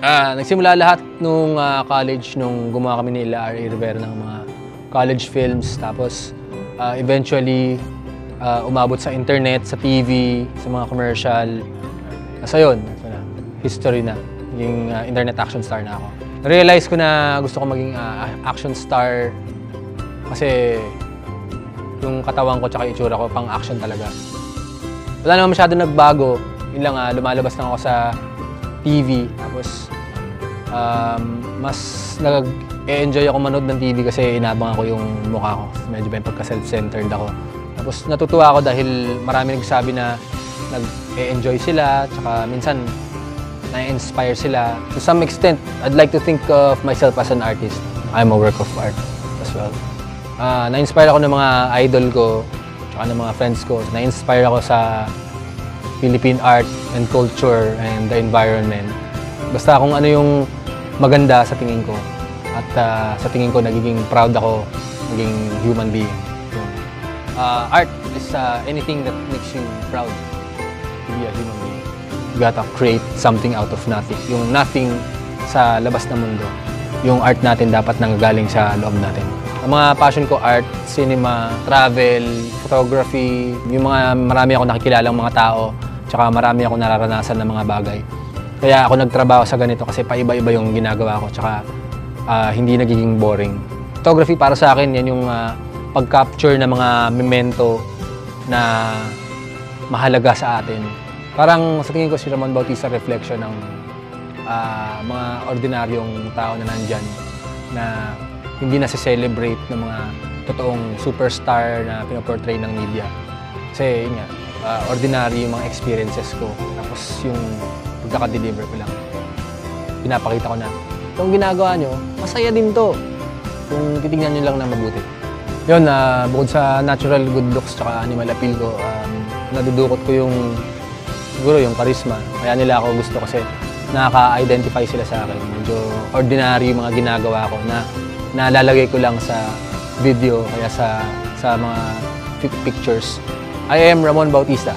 Nagsimula lahat nung college, nung gumawa kami ni R.A. Rivera ng mga college films. Tapos eventually umabot sa internet, sa TV, sa mga commercial. So yun, history na. Naging internet action star na ako. Realize ko na gusto ko maging action star kasi yung katawan ko tsaka itsura ko pang action talaga. Wala naman masyado nagbago. Yun lang, lumalabas lang ako sa TV. Tapos mas nag-enjoy ako manood ng TV kasi inaabangan ko yung mukha ko. Medyo may pagka-self-centered ako. Tapos natutuwa ako dahil marami nagsabi na nag-enjoy sila, tsaka minsan na-inspire sila. To some extent, I'd like to think of myself as an artist. I'm a work of art as well. Na-inspire ako ng mga idol ko, tsaka ng mga friends ko. Na-inspire ako sa Philippine art and culture and the environment. Basta kung ano yung maganda sa tingin ko. At sa tingin ko, nagiging proud ako maging human being. Art is anything that makes you proud to be a human being. You gotta create something out of nothing. Yung nothing sa labas ng mundo. Yung art natin dapat nanggagaling sa loob natin. Ang mga passion ko, art, cinema, travel, photography, yung mga marami ako nakikilalang mga tao, tsaka marami ako nararanasan ng mga bagay. Kaya ako nagtrabaho sa ganito kasi paiba-iba yung ginagawa ko, tsaka hindi nagiging boring. Photography para sa akin, yan yung pag-capture ng mga memento na mahalaga sa atin. Parang sa tingin ko si Ramon Bautista reflection ng mga ordinaryong tao na nandyan na hindi na-celebrate ng mga totoong superstar na pinoportray ng media. Kasi yun nga, ordinary yung mga experiences ko. Tapos yung pagkaka-deliver ko lang. Pinapakita ko na, itong ginagawa nyo, masaya din to. Kung titignan nyo lang na mabuti. Yun, bukod sa natural good looks tsaka animal appeal ko, nadudukot ko yung, siguro yung charisma. Kaya nila ako gusto kasi nakaka-identify sila sa akin. Medyo ordinary yung mga ginagawa ko na nalalagay ko lang sa video, kaya sa mga pictures. I am Ramon Bautista.